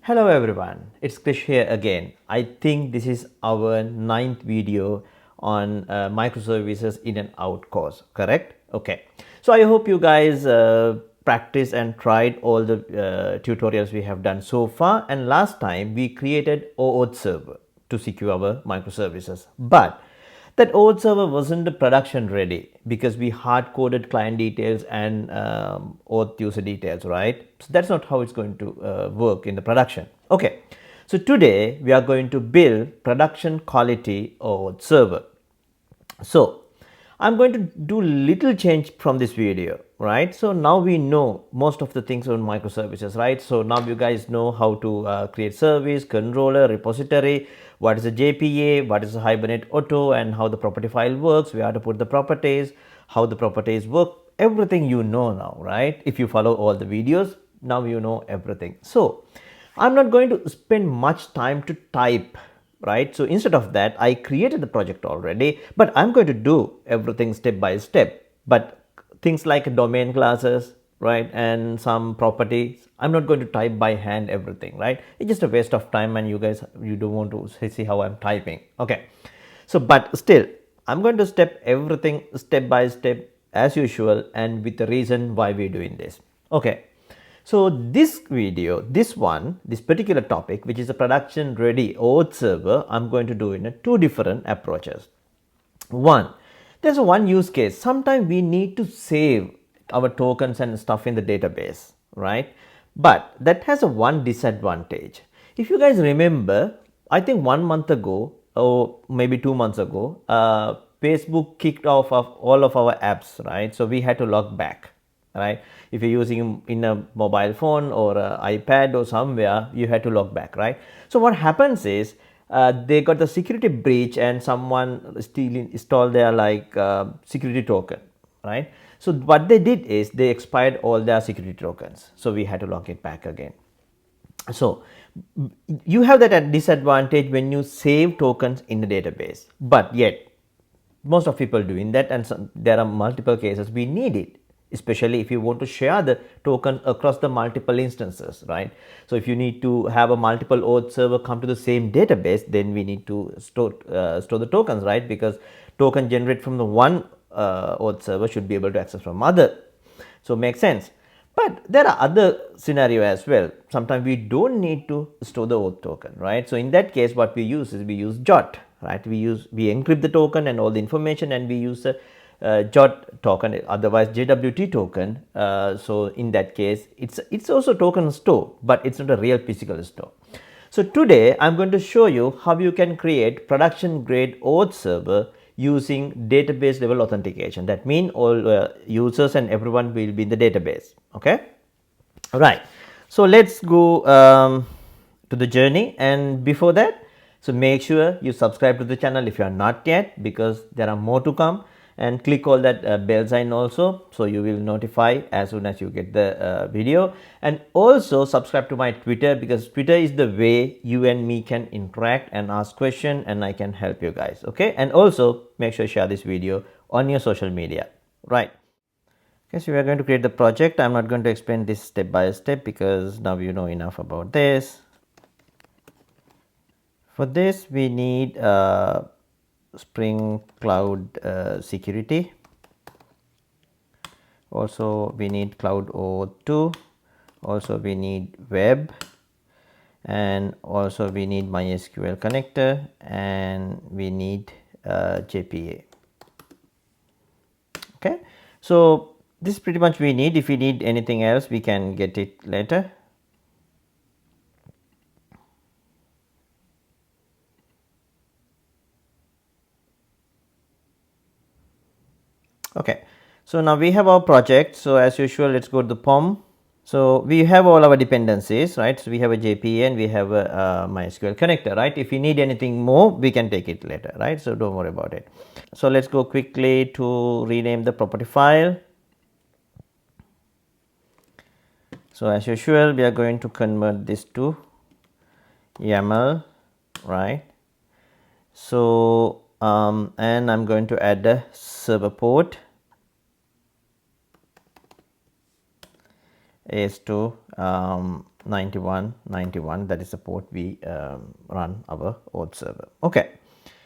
Hello everyone, it's Krish here again. I think this is our 9th video on microservices in and out course, correct? Okay, so I hope you guys practiced and tried all the tutorials we have done so far, and last time we created OAuth server to secure our microservices, but that OAuth server wasn't the production ready because we hard coded client details and OAuth user details, right? So that's not how it's going to work in the production. Okay, so today we are going to build production quality OAuth server. So I'm going to do little change from this video, right? So now we know most of the things on microservices, right? So now you guys know how to create service, controller, repository, what is a JPA, what is a Hibernate Auto, and how the property file works, where to put the properties, how the properties work, everything you know now, right? If you follow all the videos, now you know everything. So I'm not going to spend much time to type, right? So instead of that, I created the project already, but I'm going to do everything step by step. But things like domain classes, right, and some properties, I'm not going to type by hand everything, right? It's just a waste of time, and you guys, you don't want to see how I'm typing. Okay, so but still I'm going to step everything step by step as usual, and with the reason why we're doing this. Okay, so this video, this particular topic, which is a production ready OAuth server, I'm going to do in two different approaches. One, there's one use case. Sometimes we need to save our tokens and stuff in the database, right? But that has a one disadvantage. If you guys remember, I think 1 month ago or maybe 2 months ago, Facebook kicked off of all of our apps, right? So we had to log back, right? If you're using in a mobile phone or iPad or somewhere, you had to log back, right? So what happens is they got the security breach and someone still installed their security token, right? So what they did is they expired all their security tokens, so we had to log it back again. So you have that disadvantage when you save tokens in the database, but yet most of people doing that, and there are multiple cases we need it, especially if you want to share the token across the multiple instances, right? So if you need to have a multiple OAuth server come to the same database, then we need to store the tokens, right? Because token generate from the one OAuth server should be able to access from other. So makes sense. But there are other scenario as well. Sometimes we don't need to store the OAuth token, right? So in that case, what we use is we use JOT, right? We encrypt the token and all the information, and we use a JOT token, otherwise JWT token. So in that case, it's also token store, but it's not a real physical store. So today I'm going to show you how you can create production grade OAuth server using database level authentication. That means all users and everyone will be in the database. Okay, all right. So let's go to the journey, and before that, so make sure you subscribe to the channel if you are not yet, because there are more to come, and click all that bell sign also, so you will notify as soon as you get the video. And also subscribe to my Twitter, because Twitter is the way you and me can interact and ask questions, and I can help you guys. Okay, and also make sure you share this video on your social media, right? Okay, so we are going to create the project. I'm not going to explain this step by step because now you know enough about this. For this we need Spring Cloud security. Also we need Cloud oAuth2. Also we need web, and also we need MySQL connector, and we need JPA. Okay, so this is pretty much we need. If we need anything else, we can get it later. Okay, so now we have our project. So as usual, let's go to the POM. So we have all our dependencies, right? So we have a JPA and we have a MySQL connector, right? If you need anything more, we can take it later, right? So don't worry about it. So let's go quickly to rename the property file. So as usual, we are going to convert this to YAML, right? So and I'm going to add the server port is to 9191, that is the port we run our auth server. Okay,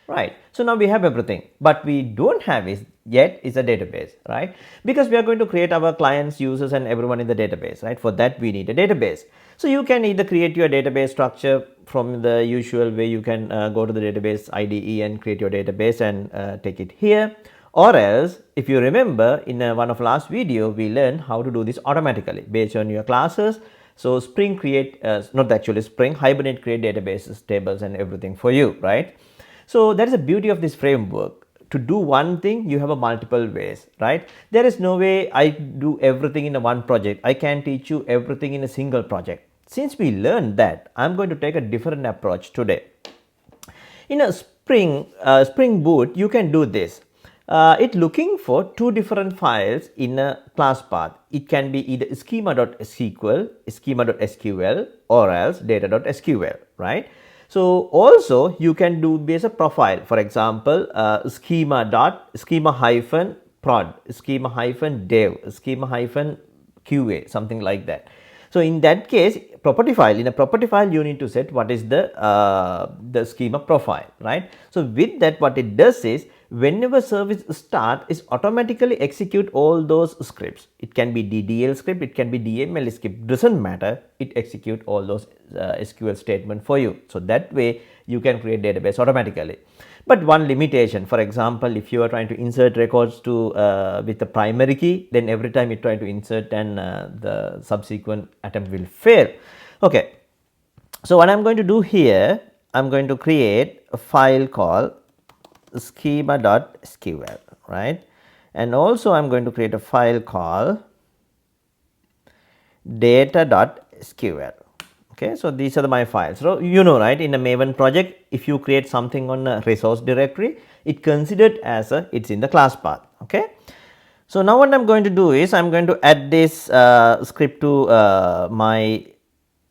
right. So now we have everything, but we don't have is yet is a database, right? Because we are going to create our clients, users, and everyone in the database, right? For that we need a database. So you can either create your database structure from the usual way. You can go to the database IDE and create your database and take it here. Or else, if you remember, in one of last video, we learned how to do this automatically based on your classes. So Spring create, not actually Spring, Hibernate create databases, tables, and everything for you, right? So that is the beauty of this framework. To do one thing, you have a multiple ways, right? There is no way I do everything in a one project. I can teach you everything in a single project. Since we learned that, I'm going to take a different approach today. In a Spring Boot, you can do this. It looking for two different files in a class path. It can be either schema.sql, schema.sql, or else data.sql, right? So also you can do base a profile. For example, schema hyphen prod, schema hyphen dev, schema hyphen qa, something like that. So in that case, property file, in a property file, you need to set what is the schema profile, right? So with that, what it does is, whenever service start, is automatically execute all those scripts. It can be DDL script, it can be DML script, doesn't matter. It execute all those SQL statement for you. So that way you can create database automatically. But one limitation, for example, if you are trying to insert records to with the primary key, then every time you try to insert and the subsequent attempt will fail. Okay, so what I'm going to do here, I'm going to create a file called schema.sql, right? And also I'm going to create a file called data.sql. Okay, so these are my files. So you know, right, in a Maven project, if you create something on a resource directory, it considered as it's in the class path. Okay, so now what I'm going to do is I'm going to add this script to my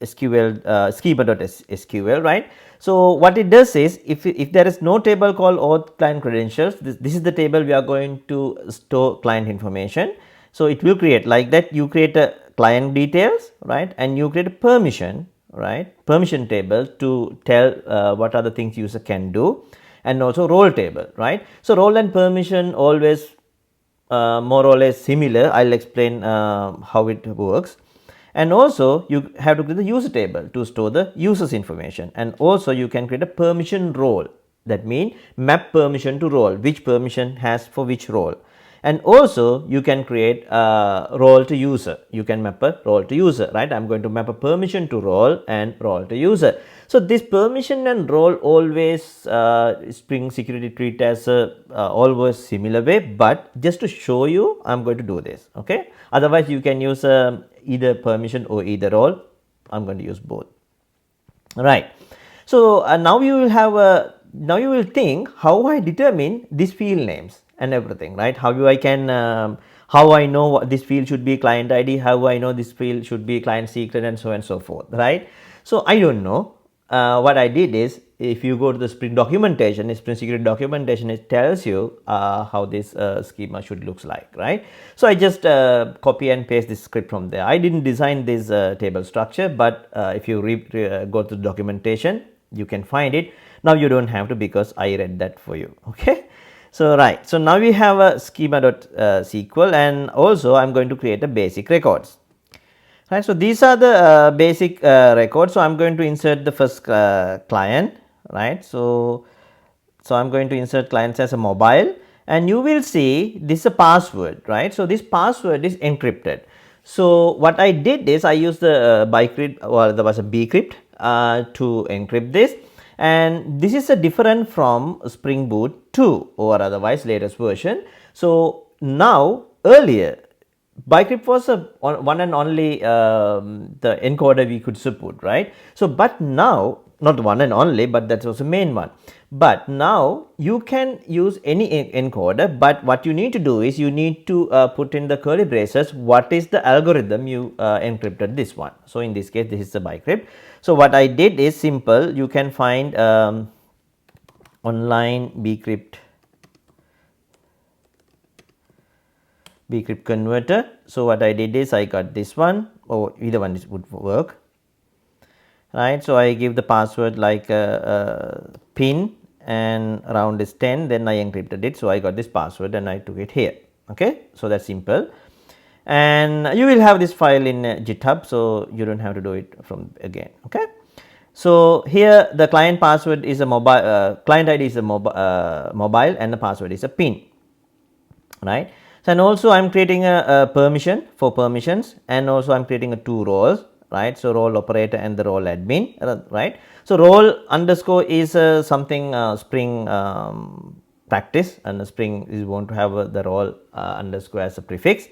SQL schema.sql, right? So what it does is, if there is no table called auth client credentials, this is the table we are going to store client information. So it will create like that. You create a client details, right, and you create a permission, right, permission table to tell what are the things user can do, and also role table, right? So role and permission always more or less similar. I'll explain how it works. And also you have to create the user table to store the users information, and also you can create a permission role. That means map permission to role, which permission has for which role. And also you can create a role to user. You can map a role to user, right? I'm going to map a permission to role and role to user. So this permission and role always Spring security treat as a always similar way, but just to show you, I'm going to do this. Okay, otherwise you can use either permission or either role. I'm going to use both, right? So now you will have a, now you will think how I determine these field names and everything, right? How I can how I know what this field should be client ID, how I know this field should be client secret, and so on and so forth, right? So I don't know. What I did is, if you go to the Spring documentation, Spring security documentation, it tells you how this schema should looks like, right? So I just copy and paste this script from there. I didn't design this table structure, but if you go to the documentation, you can find it. Now you don't have to, because I read that for you. Okay, so right, so now we have a schema.sql, and also I'm going to create a basic records. Right, so these are the basic records. So I'm going to insert the first client, right? So I'm going to insert clients as a mobile, and you will see this is a password, right? So this password is encrypted. So what I did is I used the bcrypt, or there was a bcrypt to encrypt this, and this is a different from Spring Boot 2 or otherwise latest version. So now earlier bcrypt was a one and only the encoder we could support, right? So but now, not one and only, but that was the main one. But now you can use any encoder, but what you need to do is you need to put in the curly braces what is the algorithm you encrypted this one. So in this case, this is the bcrypt. So what I did is simple. You can find online bcrypt converter. So what I did is I got this one, or either one would work. right. So I give the password like pin and round is 10, then I encrypted it. So I got this password and I took it here. Okay, so that's simple, and you will have this file in GitHub, so you don't have to do it from again. Okay, so here the client password is a mobile, client ID is a mobile, and the password is a pin, right. So and also I'm creating a permission for permissions, and also I'm creating a 2 roles, right. So role operator and the role admin, right. So role underscore is something Spring practice, and the Spring is going to have the role underscore as a prefix,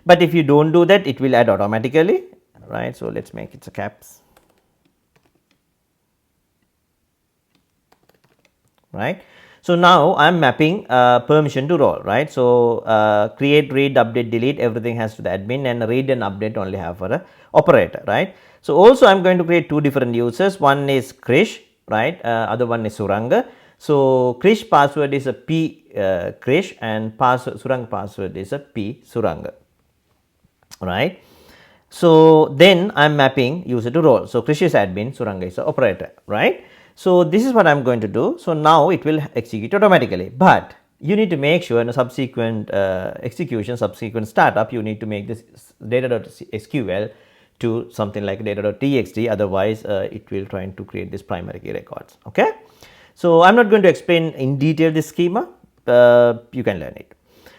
but if you don't do that, it will add automatically, right. So let's make it a caps, right. So now I am mapping permission to role, right. So create, read, update, delete, everything has to the admin, and read and update only have for a operator, right. So also I am going to create 2 different users, one is Krish, right, other one is Suranga. So Krish password is a P Krish, and Suranga password is a P Suranga, right. So then I am mapping user to role. So Krish is admin, Suranga is the operator, right. So this is what I am going to do. So now it will execute automatically, but you need to make sure in a subsequent execution, subsequent startup, you need to make this data.sql to something like data.txt, otherwise it will try to create this primary key records. Okay, so I am not going to explain in detail this schema, you can learn it.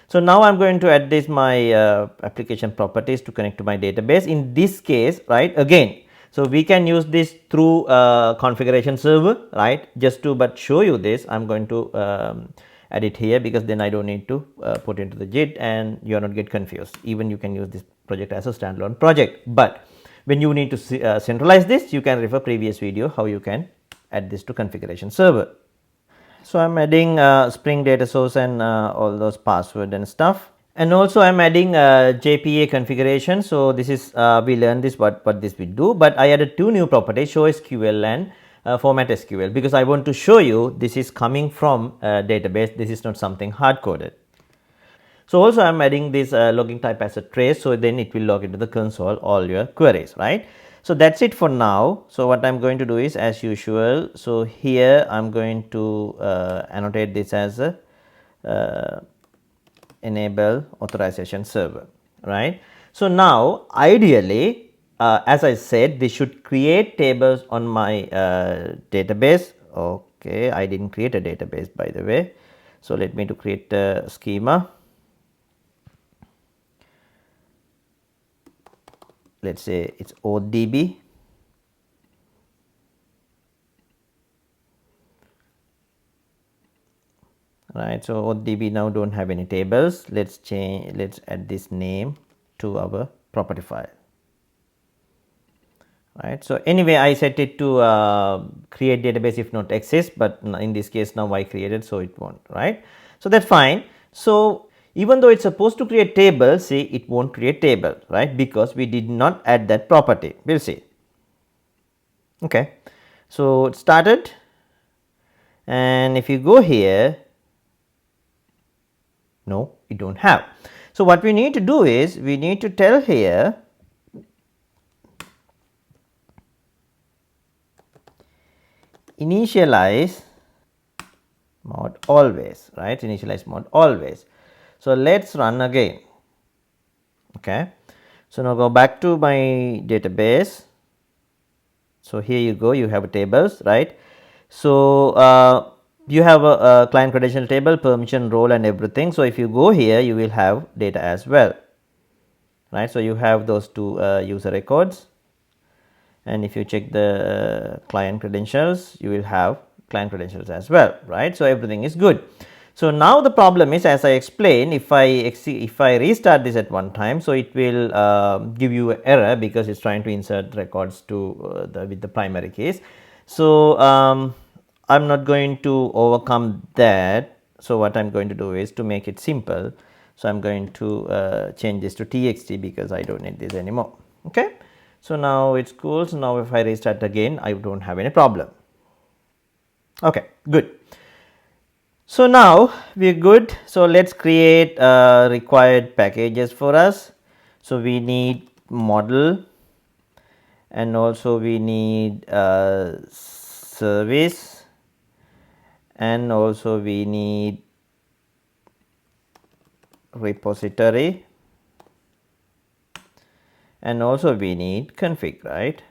So now I am going to add this my application properties to connect to my database. In this case, right, again, so we can use this through configuration server, right. Just to but show you this, I am going to add it here, because then I don't need to put into the Git and you are not get confused. Even you can use this project as a standalone project, but when you need to centralize this, you can refer previous video how you can add this to configuration server. So I am adding Spring data source and all those password and stuff, and also I am adding JPA configuration. So this is we learned this what this will do, but I added 2 new properties, show SQL and format SQL, because I want to show you this is coming from database, this is not something hard coded. So also I am adding this logging type as a trace, so then it will log into the console all your queries, right. So that's it for now. So what I'm going to do is, as usual, so here I'm going to annotate this as a enable authorization server, right. So now ideally, as I said, this should create tables on my database. Okay, I didn't create a database, by the way. So let me to create a schema. Let's say it's ODB, right. So ODB now don't have any tables. Let's add this name to our property file, right. So anyway, I set it to create database if not exist, but in this case now I created, so it won't, right. So that's fine. So even though it's supposed to create table, see, it won't create table, right, because we did not add that property. We'll see. Okay, so it started, and if you go here, no, it don't have. So what we need to do is, we need to tell here initialize mod always, right, initialize mod always. So let's run again. Okay, so now go back to my database. So here you go, you have tables, right. So you have a client credential table, permission, role and everything. So if you go here, you will have data as well, right. So you have those 2 user records, and if you check the client credentials, you will have client credentials as well, right. So everything is good. So now the problem is, as I explained, if I restart this at one time, so it will give you an error, because it's trying to insert records to with the primary keys. So I'm not going to overcome that. So what I'm going to do is to make it simple. So I'm going to change this to txt, because I don't need this anymore. Okay, so now it's cool. So now if I restart again, I don't have any problem. Okay, good. So now we're good. So let's create required packages for us. So we need model, and also we need service, and also we need repository, and also we need config, right?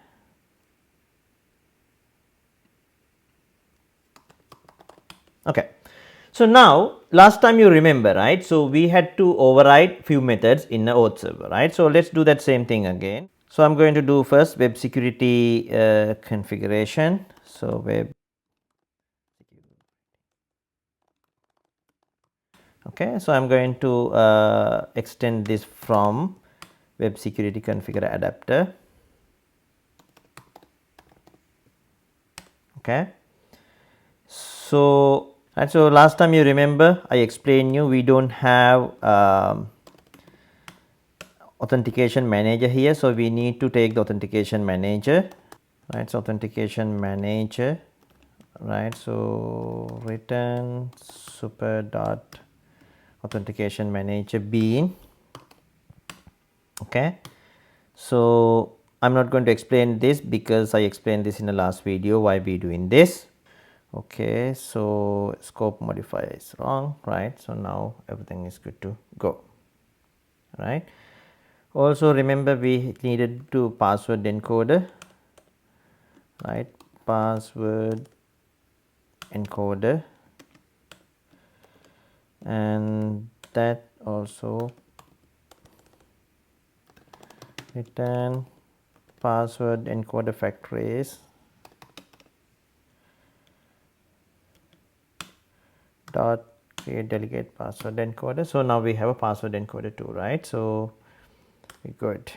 Okay. So now last time you remember, right? So we had to override few methods in the auth server, right? So let's do that same thing again. So I'm going to do first web security configuration. So web, okay. So I'm going to extend this from web security configure adapter. Okay. So, and so last time you remember I explained you we don't have authentication manager here, so we need to take the authentication manager, right? So authentication manager, right? So return super dot authentication manager bean. Okay, so I'm not going to explain this because I explained this in the last video why we doing this. Okay, so scope modifier is wrong, right? So now everything is good to go, right? Also remember we needed to password encoder, right? Password encoder, and that also return password encoder factories dot create delegate password encoder. So now we have a password encoder too, right? So we good.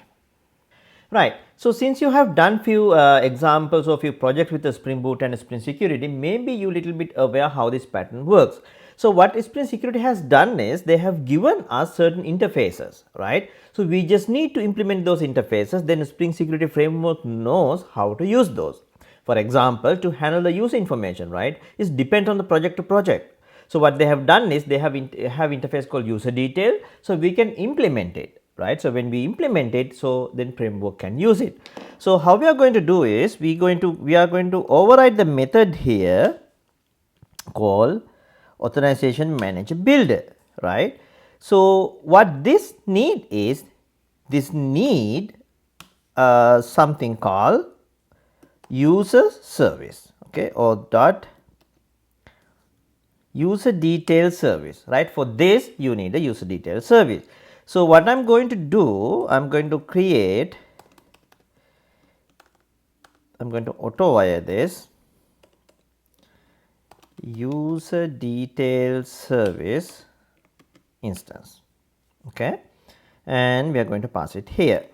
Right. So since you have done few examples of your project with the Spring Boot and Spring Security, maybe you little bit aware how this pattern works. So what Spring Security has done is they have given us certain interfaces, right? So we just need to implement those interfaces, then Spring Security framework knows how to use those. For example, to handle the user information, right, is depend on the project to project. So what they have done is they have interface called user detail, so we can implement it, right? So when we implement it, so then framework can use it. So how we are going to do is we are going to override the method here called authorization manager builder, right? So what this need is this need something called user service, okay, or dot user detail service, right? For this you need a user detail service. So what I'm going to do, I'm going to auto wire this user detail service instance, okay, and we are going to pass it here,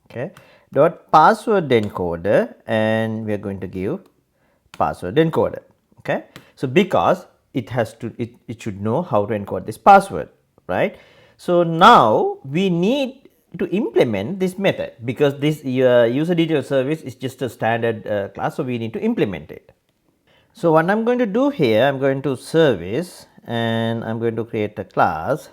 okay, dot password encoder, and we are going to give password encoder, okay. So because it has to it should know how to encode this password, right? So now we need to implement this method because this user detail service is just a standard class, so we need to implement it. So what I'm going to do here, I'm going to service and I'm going to create a class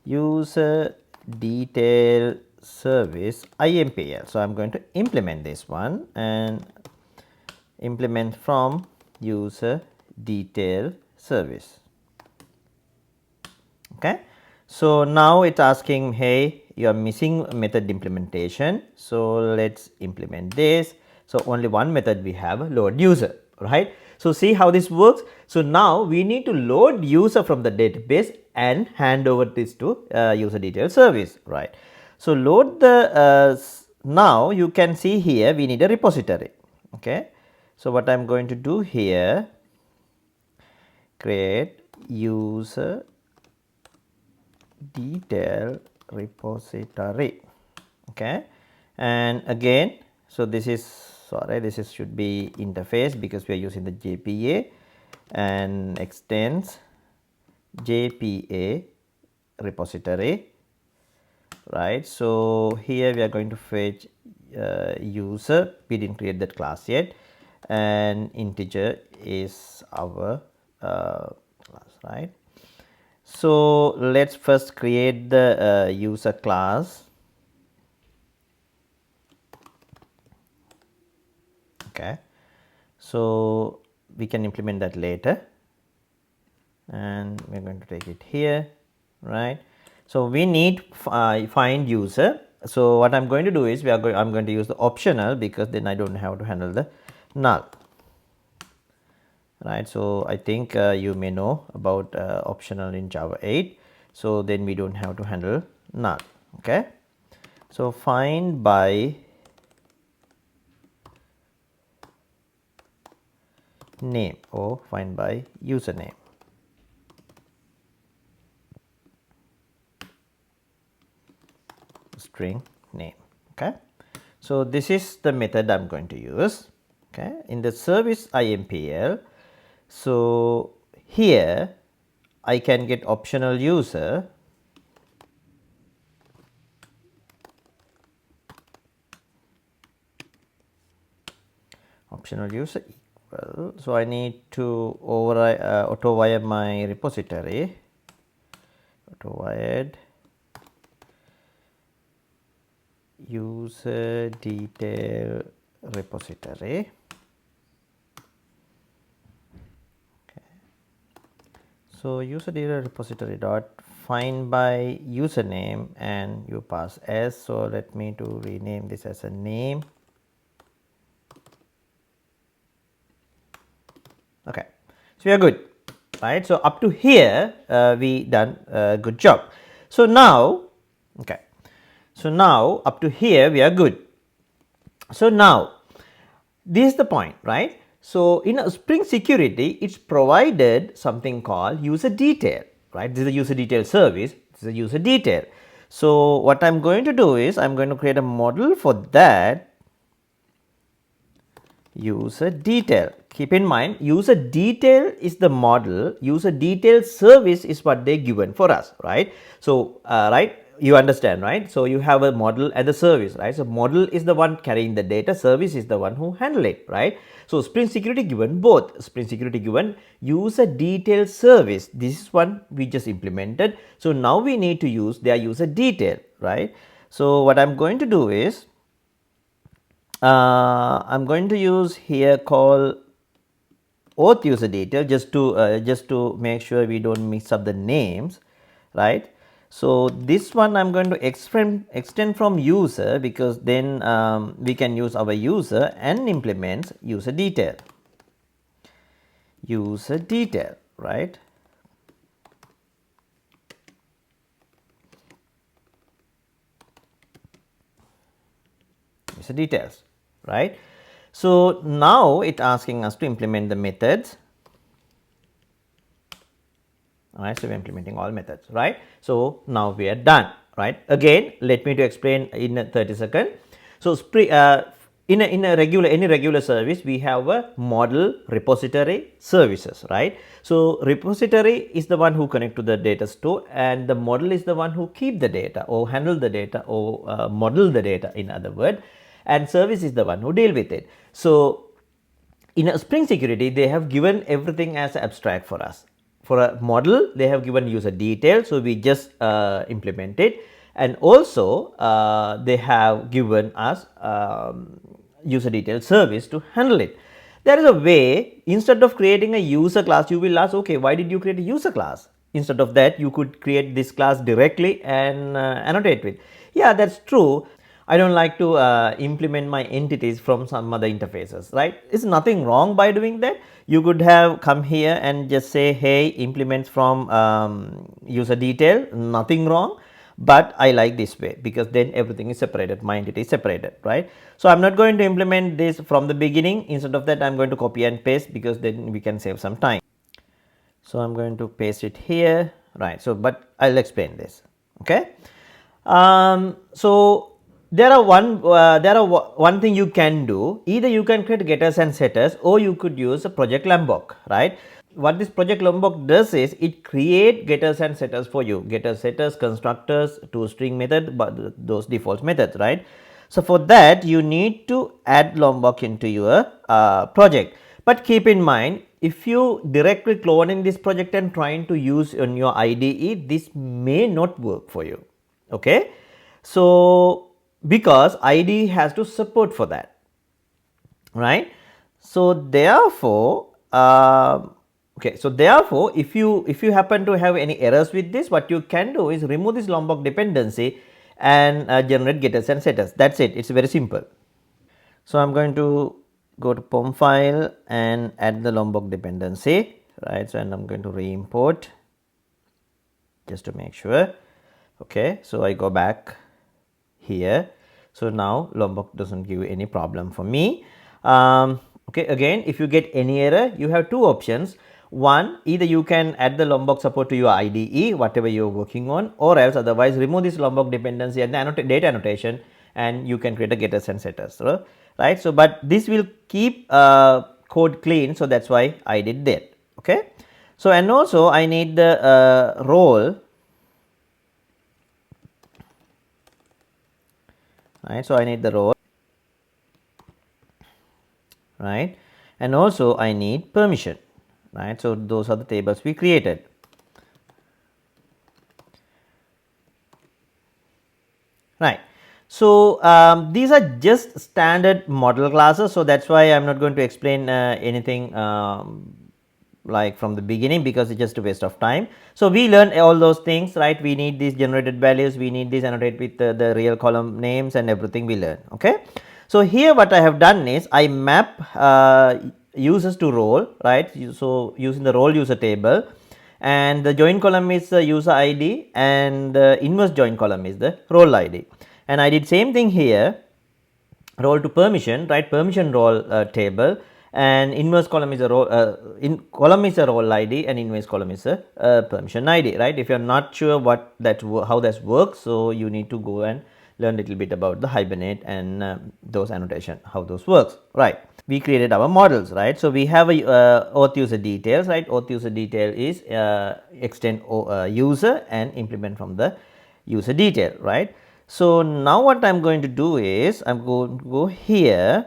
user detail service IMPL. So I'm going to implement this one and implement from user detail service, okay. So now it's asking, hey, you are missing method implementation, so let's implement this. So only one method we have, load user, right? So see how this works. So now we need to load user from the database and hand over this to user detail service, right? So load the now you can see here we need a repository, okay. So what I'm going to do here, create user detail repository, okay. And again, so this is should be interface because we are using the JPA, and extends JPA repository, right. So here we are going to fetch user, we didn't create that class yet, and integer is our class, right. So let's first create the user class, Okay. So we can implement that later, and we're going to take it here, right? So we need find user. So what I'm going to do is I'm going to use the optional, because then I don't have to handle the null, right? So I think you may know about optional in Java 8. So then we don't have to handle null. Okay. So find by name or find by username. String name. Okay. So this is the method I'm going to use. Okay. In the service IMPL, so here I can get optional user, equal. So I need to override auto wire my repository, auto wired user detail repository. Okay. So user detail repository dot find by username, and you pass s. So let me to rename this as a name. Okay, so we are good, right? So up to here we done a good job. So now, okay, so now up to here we are good. So now this is the point, right? So in a Spring Security, it's provided something called user detail, right? This is a user detail service. This is a user detail. So what I'm going to do is I'm going to create a model for that user detail. Keep in mind, user detail is the model, user detail service is what they given for us, right? So right, you understand, right? So you have a model and the service, right? So model is the one carrying the data, service is the one who handle it, right? So Spring Security given both. Spring Security given user detail service, this is one we just implemented. So now we need to use their user detail, right? So what I'm going to do is I'm going to use here call OAuth user detail, just to make sure we don't mix up the names, right? So this one I'm going to extend from user, because then we can use our user and implement user detail, right? User details, right? So now it's asking us to implement the methods. All right, so we're implementing all methods, right? So now we are done, right? Again, let me to explain in 30 seconds. So in a regular service, we have a model, repository, services, right? So repository is the one who connect to the data store, and the model is the one who keep the data or handle the data or model the data, in other words, and service is the one who deal with it. So in a Spring Security, they have given everything as abstract for us. For a model, they have given user detail, so we just implement it, and also they have given us user detail service to handle it. There is a way, instead of creating a user class, you will ask, okay, why did you create a user class? Instead of that, you could create this class directly and annotate with. Yeah, that's true. I don't like to implement my entities from some other interfaces, right? It's nothing wrong by doing that. You could have come here and just say, hey, implements from user detail, nothing wrong. But I like this way, because then everything is separated, my entity is separated, right? So I'm not going to implement this from the beginning. Instead of that, I'm going to copy and paste, because then we can save some time. So I'm going to paste it here, right? So but I'll explain this, okay? So there are one thing you can do. Either you can create getters and setters, or you could use a project Lombok, right? What this project Lombok does is it create getters and setters for you, getters, setters, constructors, toString method, but those default methods, right? So for that, you need to add Lombok into your project. But keep in mind, if you directly cloning this project and trying to use on your IDE, this may not work for you, okay? So because IDE has to support for that, right? So therefore, okay, so therefore, if you happen to have any errors with this, what you can do is remove this Lombok dependency and generate getters and setters. That's it. It's very simple. So I'm going to go to POM file and add the Lombok dependency, right? So and I'm going to re-import just to make sure. Okay, so I go back here. So now Lombok doesn't give any problem for me. Okay, again, if you get any error, you have two options. One, either you can add the Lombok support to your IDE, whatever you're working on, or else otherwise remove this Lombok dependency and the data annotation, and you can create a getters and setters, right? So, but this will keep code clean, so that's why I did that. Okay, so and also I need the role, right? So I need the role, right? And also I need permission, right? So those are the tables we created. Right. So these are just standard model classes. So that's why I'm not going to explain anything like from the beginning, because it's just a waste of time. So we learn all those things, right? We need these generated values, we need this annotate with the real column names and everything we learn. Okay. So here what I have done is I map users to role, right? So using the role user table, and the join column is the user ID and the inverse join column is the role ID. And I did same thing here, role to permission, right? Permission role table, and inverse column is a role, in column is a role ID and inverse column is a permission ID, right? If you are not sure what that how that works, so you need to go and learn a little bit about the Hibernate and those annotation, how those works, right? We created our models, right? So we have a auth user details, right? Auth user detail is extend user and implement from the user detail, right? So now what I'm going to do is I'm going to go here.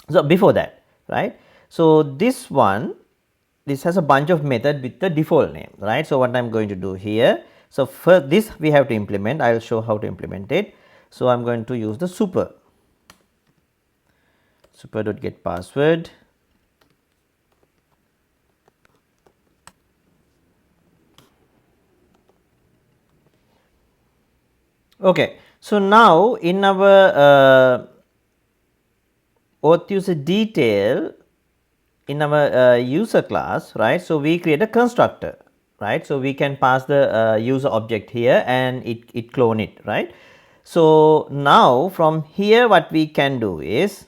So before that, right? So this one, this has a bunch of method with the default name, right? So what I'm going to do here, so for this we have to implement, I'll show how to implement it. So I'm going to use the super.get password. Okay, so now in our auth user detail, in our user class, right? So we create a constructor, right? So we can pass the user object here and it clone it, right? So now from here what we can do is,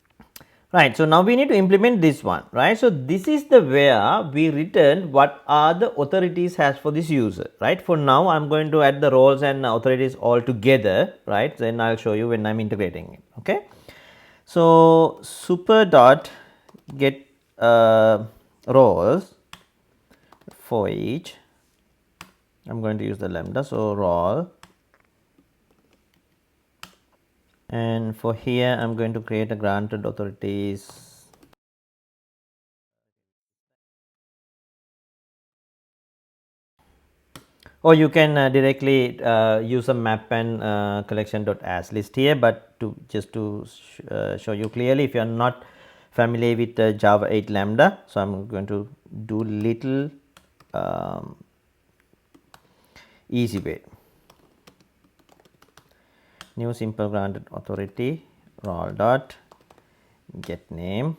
right, so now we need to implement this one, right? So this is the where we return what are the authorities has for this user, right? For now I'm going to add the roles and authorities all together, right? Then I'll show you when I'm integrating it. Okay, so super dot get roles for each, I'm going to use the lambda, so role, and for here I'm going to create a granted authorities, or you can directly use a map and collection.as list here, but to just to show you clearly, if you are not familiar with Java 8 lambda, so I'm going to do little easy way. New simple granted authority role dot get name,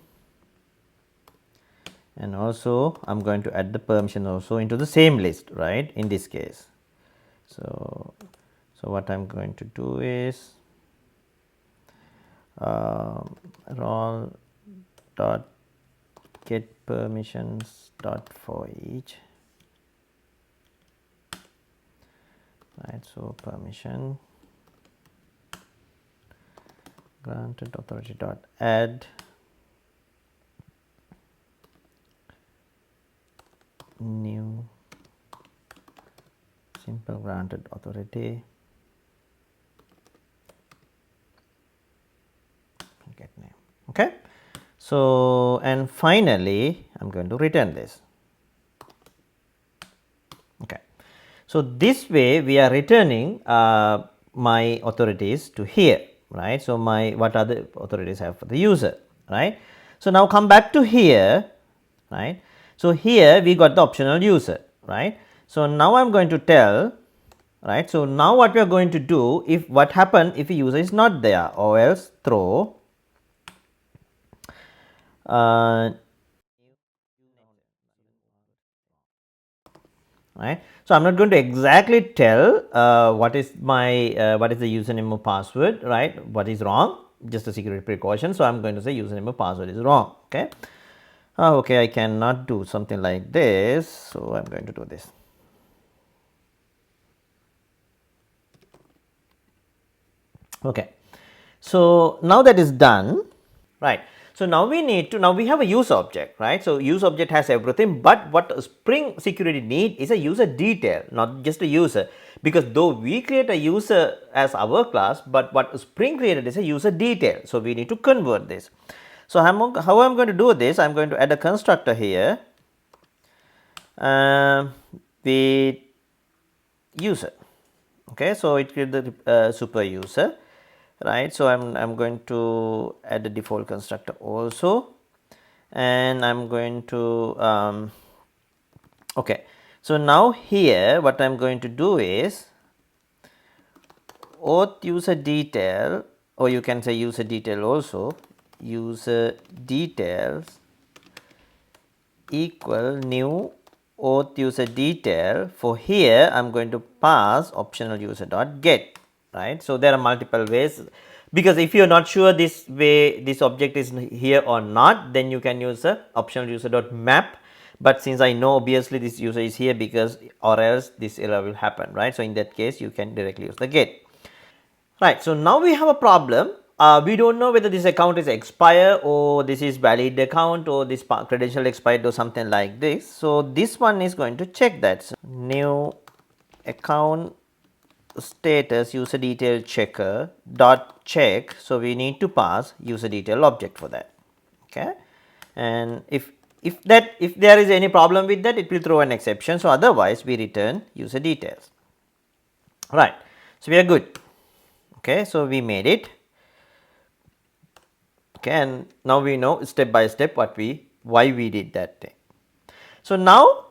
and also I'm going to add the permission also into the same list, right? In this case, so what I'm going to do is role dot get permissions dot for each, right? So permission granted authority dot add new simple granted authority get name. Okay, so and finally I'm going to return this. Okay, so this way we are returning my authorities to here, right? So my what are the authorities have for the user, right? So now come back to here, right. So here we got the optional user, right. So now I am going to tell, right. So now what we are going to do, if what happen if a user is not there, or else throw right. So I am not going to exactly tell what is my what is the username or password, right, what is wrong, just a security precaution. So I am going to say username or password is wrong. Okay. Okay, I cannot do something like this, so I am going to do this. Okay. So now that is done, right. So now we need to, now we have a use object, right. So use object has everything, but what Spring security need is a user detail, not just a user, because though we create a user as our class, but what Spring created is a user detail. So we need to convert this. So how I'm going to do this, I'm going to add a constructor here with user. Okay, so it creates the super user, right. So I'm going to add the default constructor also, and I'm going to okay. So now here what I'm going to do is auth user detail, or you can say user detail also, user details equal new auth user detail. For here I'm going to pass optional user dot get, right. So there are multiple ways, because if you are not sure this way this object is here or not, then you can use the optional user dot map. But since I know obviously this user is here, because or else this error will happen, right. So in that case you can directly use the get. Right. So now we have a problem. We don't know whether this account is expired, or this is valid account, or this credential expired, or something like this. So this one is going to check that. So new account status user detail checker dot check. So we need to pass user detail object for that. Okay. And if there is any problem with that, it will throw an exception. So otherwise we return user details. Right. So we are good. Okay. So we made it. Okay, and now we know step by step why we did that thing. So now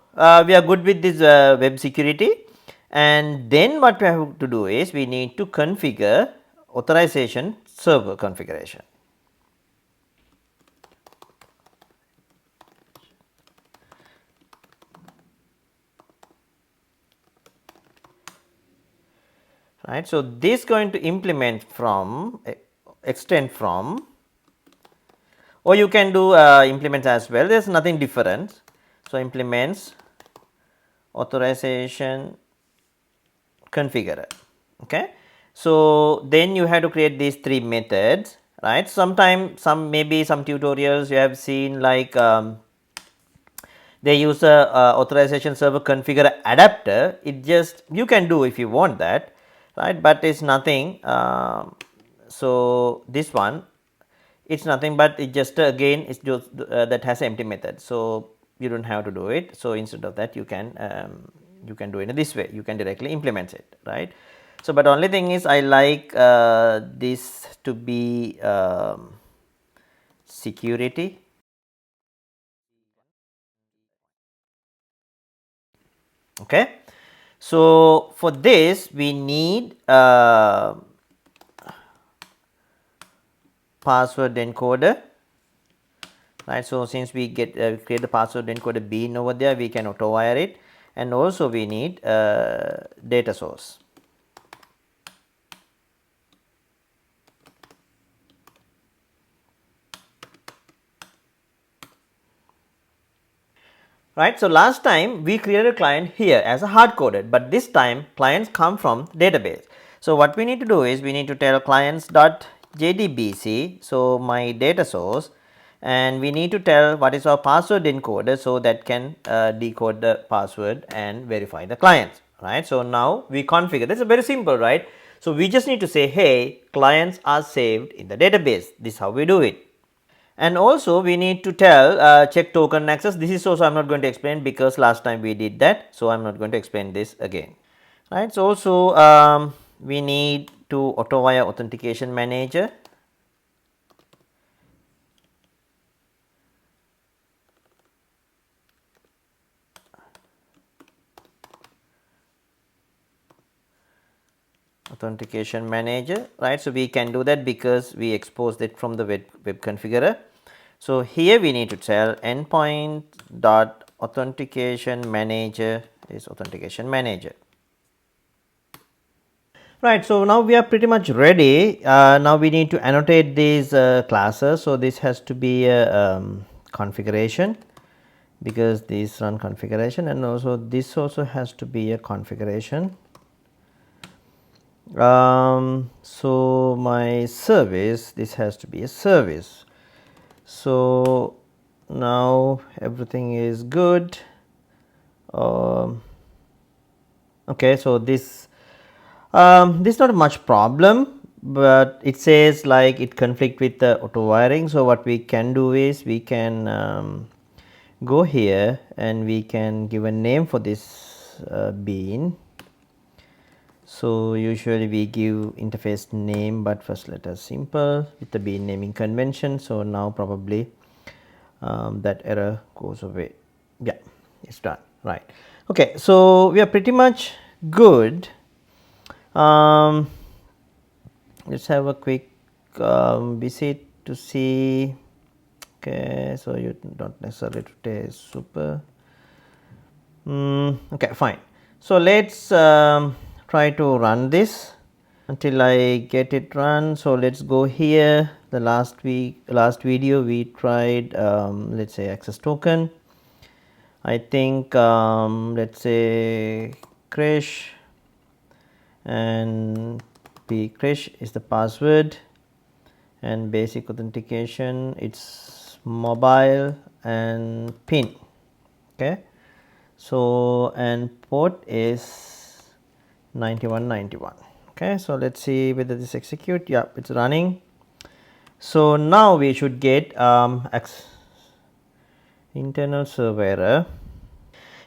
we are good with this web security, and then what we have to do is we need to configure authorization server configuration. Right. So this going to implement from extend from, or you can do implements as well. There is nothing different. So implements authorization configurer. Okay. So then you have to create these three methods, right. Sometime maybe some tutorials you have seen, like they use a authorization server configure adapter. It just you can do if you want that, right, but it's nothing. So this one, it's nothing but it just again it's just that has empty method, so you don't have to do it. So instead of that you can do it in this way, you can directly implement it, right. So but only thing is I like this to be security. Okay. So for this we need password encoder, right. So since we get create the password encoder bean over there, we can auto wire it, and also we need data source. Right. So last time we created a client here as a hard coded, but this time clients come from database. So what we need to do is we need to tell clients dot JDBC, so my data source, and we need to tell what is our password encoder, so that can decode the password and verify the clients, right. So now we configure. This is very simple, right. So we just need to say, hey, clients are saved in the database. This is how we do it. And also we need to tell check token access. This is also I am not going to explain, because last time we did that, so I am not going to explain this again, right. So also we need to auto wire authentication manager, authentication manager, right? So we can do that because we exposed it from the web configurer. So here we need to tell endpoint dot authentication manager is authentication manager. Right, so now we are pretty much ready. Now we need to annotate these classes. So this has to be a configuration, because these run configuration, and also this also has to be a configuration. So my service, this has to be a service. So now everything is good. Okay, so this is not much problem, but it says like it conflict with the auto wiring. So what we can do is we can go here and we can give a name for this bean. So usually we give interface name, but first let us simple with the bean naming convention. So now probably that error goes away. Yeah, it's done. Right. Okay, so we are pretty much good. Let's have a quick visit to see. Okay, so you don't necessarily today super. Okay, fine. So let's try to run this until I get it run. So let's go here. The last video we tried let's say access token. I think let's say Krish, and Krish is the password, and basic authentication it's mobile and pin. Okay, so and port is 9191. Okay, so let's see whether this execute. Yeah, it's running. So now we should get internal server error.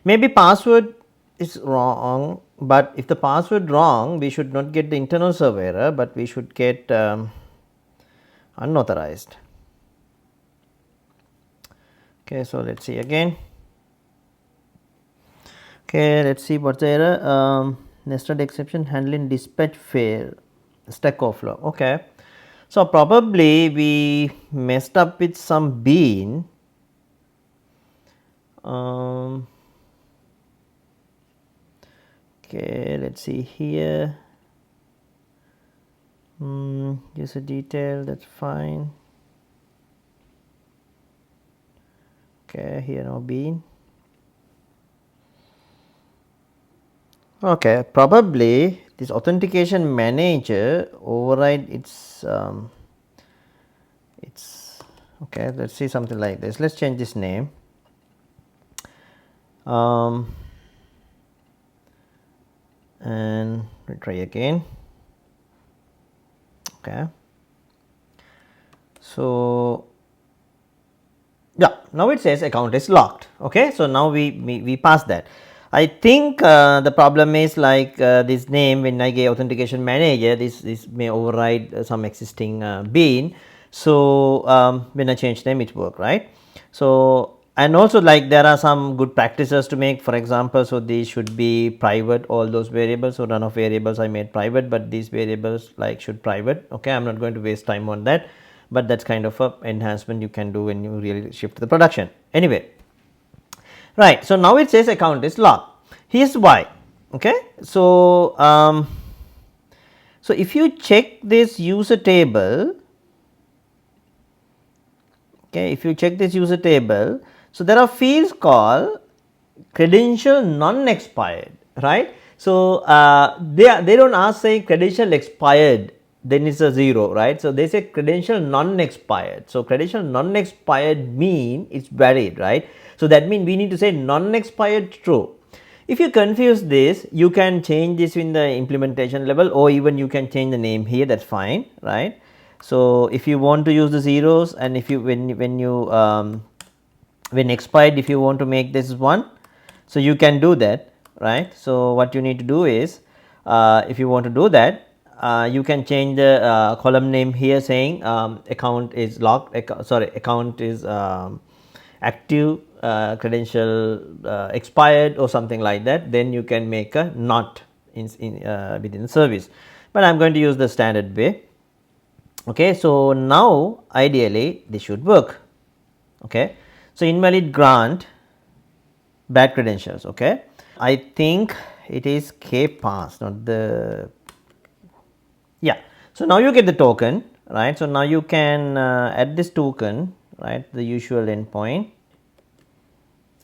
Maybe password is wrong, but if the password wrong, we should not get the internal server error, but we should get unauthorized. Okay, so let's see again. Okay, let's see what's the error. Nested exception handling dispatch fail, stack overflow. Okay, so probably we messed up with some bean. Okay, let's see here. User detail, that's fine. Okay, here no bean. Okay, probably this authentication manager override it's okay. Let's see something like this. Let's change this name. And we try again. Okay, so yeah, now it says account is locked. Okay, so now we pass that. I think the problem is like this name, when I get authentication manager, this may override some existing bean. So when I change name, it work, right? So and also like there are some good practices to make. For example, so these should be private, all those variables. So none of variables I made private, but these variables like should private. Okay, I'm not going to waste time on that, but that's kind of a enhancement you can do when you really shift to the production. Anyway, right, so now it says account is locked. Here's why. Okay, so so if you check this user table, okay, if you check this user table, so there are fields called credential non-expired, right? So they don't ask say credential expired, then it's a 0, right? So they say credential non-expired. So credential non-expired mean it's valid, right? So that means we need to say non-expired true. If you confuse this, you can change this in the implementation level, or even you can change the name here, that's fine, right? So if you want to use the zeros, and if you when expired, if you want to make this 1, so you can do that, right? So what you need to do is if you want to do that, you can change the column name here saying account is locked, account is active, credential expired or something like that. Then you can make a not within the service. but I am going to use the standard way. Okay, so now ideally this should work. Okay, so invalid grant bad credentials. Okay, I think it is k pass, not the, yeah. So now you get the token, right? So now you can add this token, right, the usual endpoint,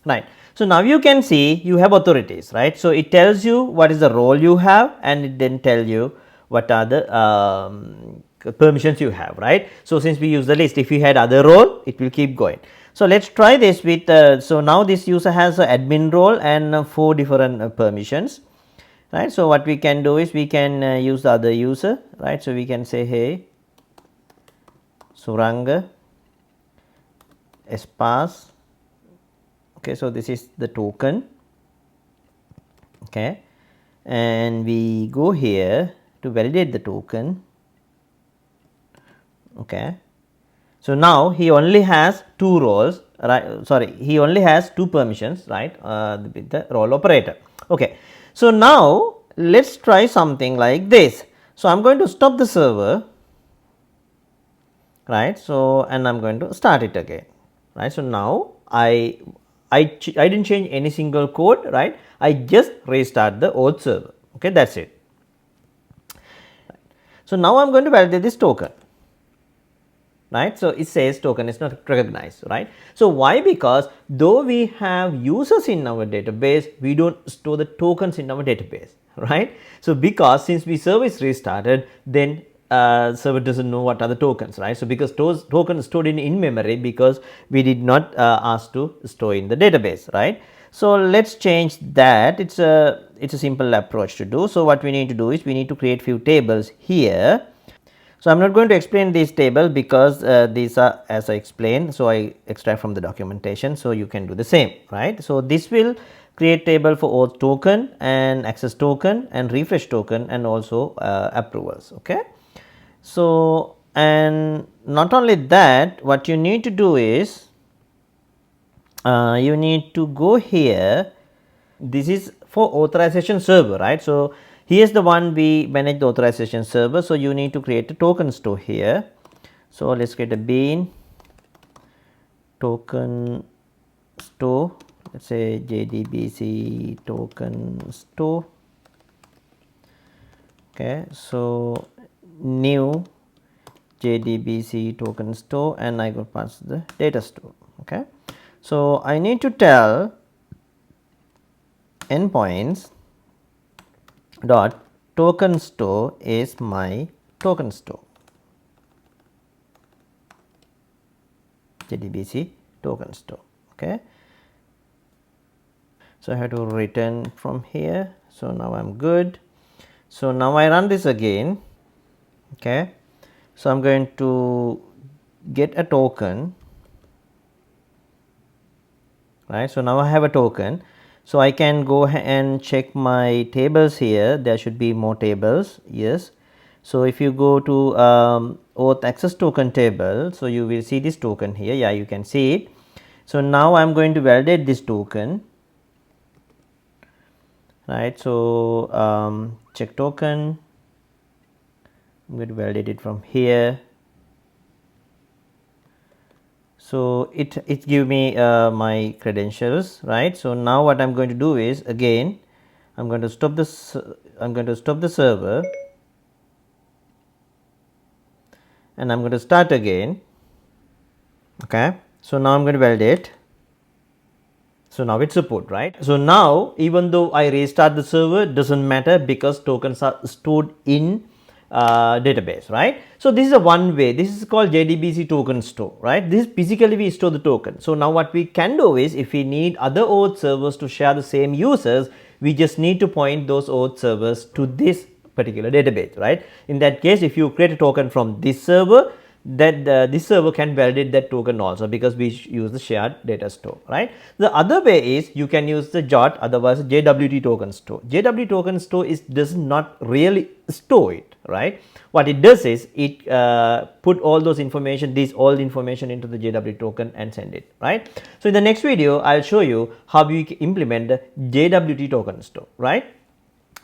right. So now you can see you have authorities, right. So it tells you what is the role you have, and it then tell you what are the permissions you have, right. So since we use the list, if you had other role, it will keep going. So let's try this with so now this user has an admin role and 4 different permissions, right. So what we can do is we can use the other user, right. So we can say, hey Suranga Espas. Okay, so this is the token. Okay, and we go here to validate the token. Okay, so now he only has 2 roles, right? Sorry, he only has 2 permissions, right, with the role operator. Okay, so now let's try something like this. So I'm going to stop the server, right. So and I'm going to start it again, right. So now I didn't change any single code, right. I just restart the OAuth server. Okay, that's it. So now I'm going to validate this token, right. So it says token is not recognized, right. So why? Because though we have users in our database, we don't store the tokens in our database, right. So because since we service restarted, then server doesn't know what are the tokens, right. So because those tokens stored in memory, because we did not ask to store in the database, right. So let's change that. It's a simple approach to do. So what we need to do is we need to create few tables here. So I'm not going to explain this table because these are as I explained. So I extract from the documentation, so you can do the same, right. So this will create table for auth token and access token and refresh token and also approvals. Okay. So and not only that, what you need to do is you need to go here. This is for authorization server, right. So here is the one we manage the authorization server. So you need to create a token store here. So let's get a bean token store, let's say JDBC token store. Okay, so new JDBC token store, and I go pass the data store. Okay, so I need to tell endpoints dot token store is my token store, JDBC token store. Okay, so I have to return from here. So now I'm good. So now I run this again. Okay, so I'm going to get a token, right. So now I have a token. So I can go and check my tables here. There should be more tables. Yes. So if you go to auth access token table, so you will see this token here. Yeah, you can see it. So now I'm going to validate this token, right. So check token, I'm going to validate it from here. So it give me my credentials, right. So now what I'm going to do is, again I'm going to stop this, I'm going to stop the server and I'm going to start again. Okay, so now I'm going to validate. So now it's support, right. So now even though I restart the server, doesn't matter because tokens are stored in database, right. So this is a one way. This is called JDBC token store, right. This is physically we store the token. So now what we can do is, if we need other OAuth servers to share the same users, we just need to point those OAuth servers to this particular database, right. In that case, if you create a token from this server, that this server can validate that token also, because we use the shared data store, right. The other way is you can use the JOT, otherwise JWT token store. JWT token store does not really store it, right. What it does is it put all those information, all the information into the JWT token and send it, right. So in the next video I'll show you how we implement the JWT token store, right.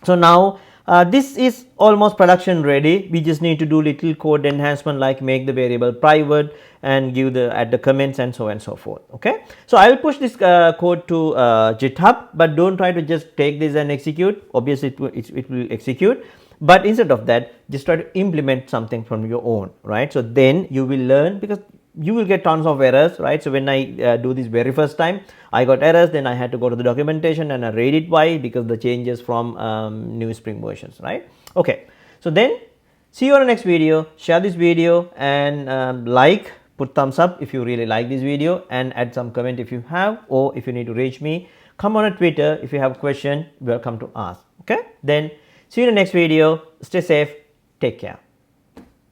So now This is almost production ready. We just need to do little code enhancement like make the variable private and give the add the comments and so on and so forth. Okay, so I will push this code to GitHub, but don't try to just take this and execute. Obviously it will execute, but instead of that just try to implement something from your own, right? So then you will learn, because you will get tons of errors, right? So when I do this very first time, I got errors, then I had to go to the documentation and I read it. Why? Because the changes from new Spring versions, right? Okay, so then see you on the next video. Share this video and put thumbs up if you really like this video, and add some comment if you have, or if you need to reach me, come on a Twitter. If you have a question, welcome to ask. Okay, then see you in the next video. Stay safe, take care.